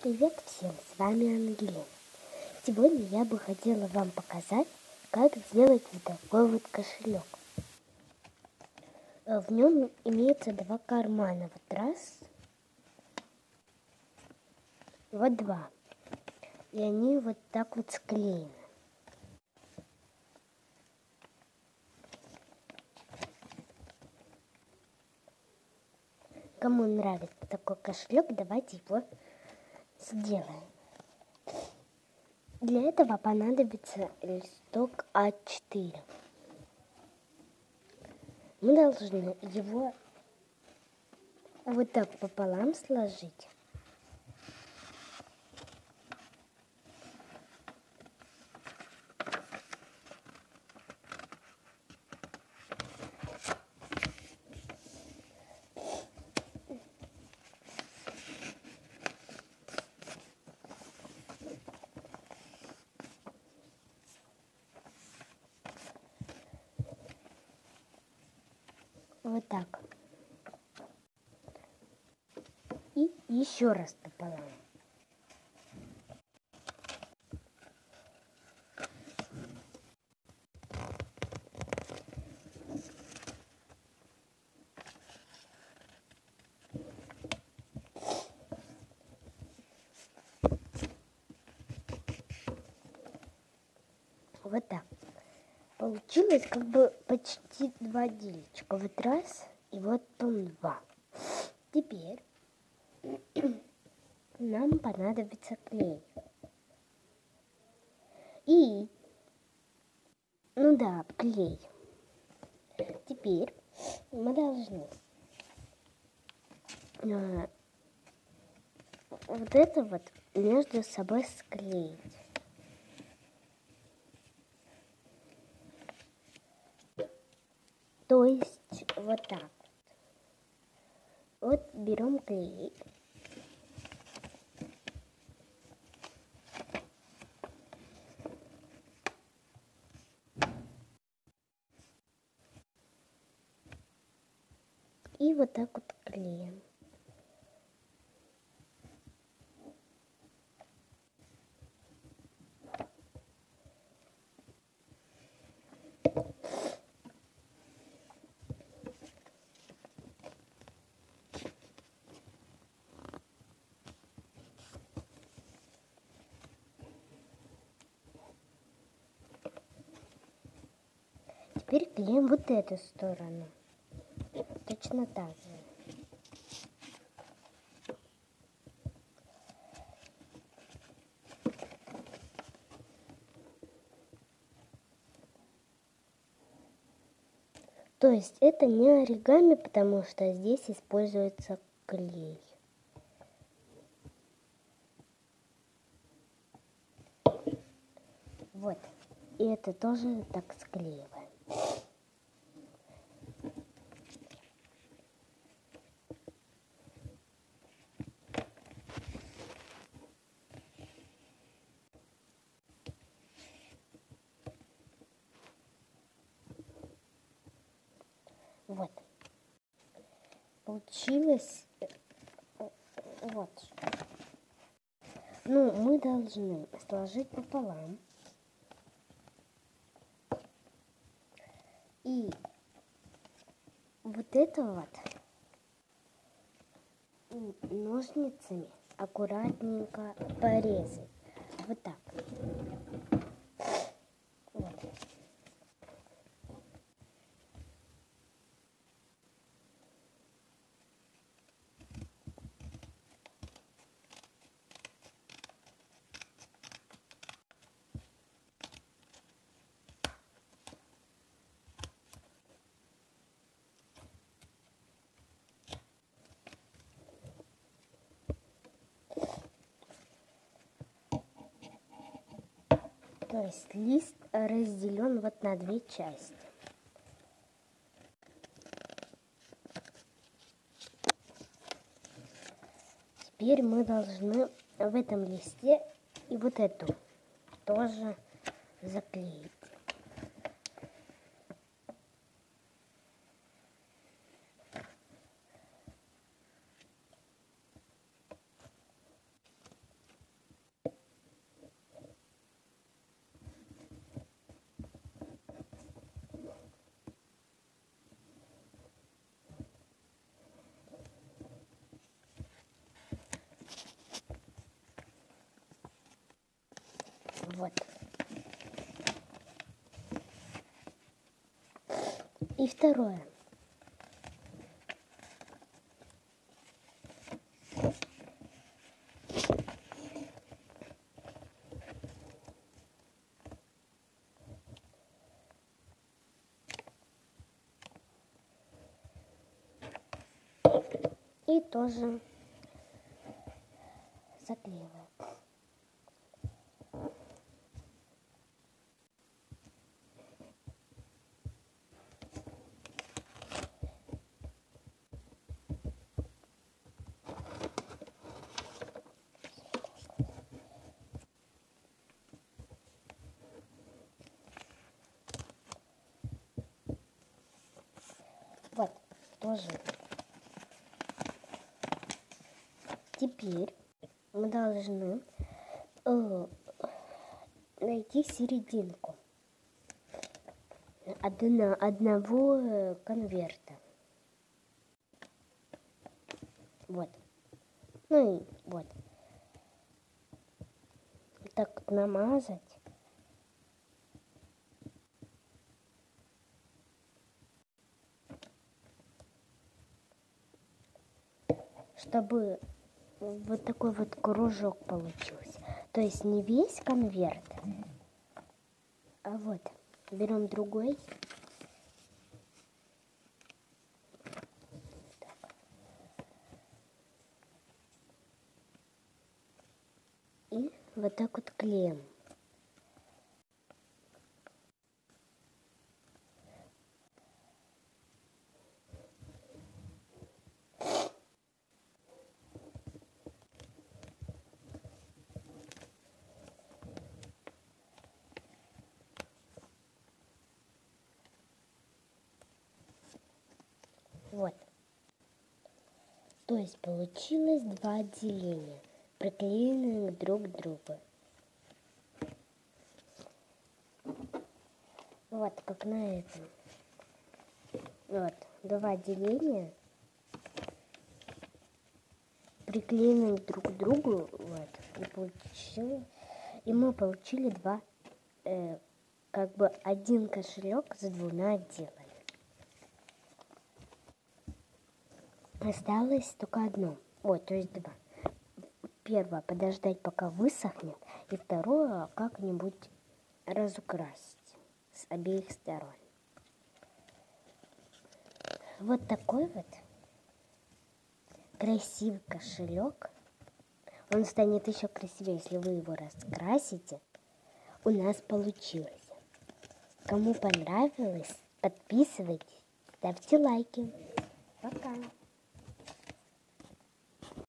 Привет всем, с вами Ангелина. Сегодня я бы хотела вам показать, как сделать вот такой вот кошелек. В нем имеется два кармана, вот раз, вот два. И они вот так вот склеены. Кому нравится такой кошелек, давайте его сделаем. Для этого понадобится листок А4. Мы должны его вот так пополам сложить. Вот так. И еще раз пополам. Вот так. Получилось как бы почти два дельчика. Вот раз и вот там два. Теперь нам понадобится клей. И, клей. Теперь мы должны вот это вот между собой склеить. То есть вот так вот. Вот берем клей. И вот так вот клеим. Теперь клеим вот эту сторону. Точно так же. То есть это не оригами, потому что здесь используется клей. Вот. И это тоже так склеиваем. Вот. Получилось вот. Мы должны сложить пополам. И вот это вот ножницами аккуратненько порезать. Вот так. Вот. То есть лист разделен вот на две части. Теперь мы должны в этом листе и вот эту тоже заклеить. Вот. И второе. И тоже заклеиваю. Вот, тоже. Теперь мы должны найти серединку одного конверта. Вот. Ну и вот. Так вот намазать. Чтобы вот такой вот кружок получился. То есть не весь конверт, а вот. Берем другой. Так. И вот так вот клеим. Вот. То есть получилось два отделения, приклеенные друг к другу. Вот, как на этом. Вот, два отделения, приклеенные друг к другу. Вот, и мы получили два, как бы один кошелек за двумя отделами. Осталось только одно. Вот, то есть два. Первое, подождать, пока высохнет. И второе, как-нибудь разукрасить с обеих сторон. Вот такой вот красивый кошелек. Он станет еще красивее, если вы его раскрасите. У нас получилось. Кому понравилось, подписывайтесь, ставьте лайки. Пока.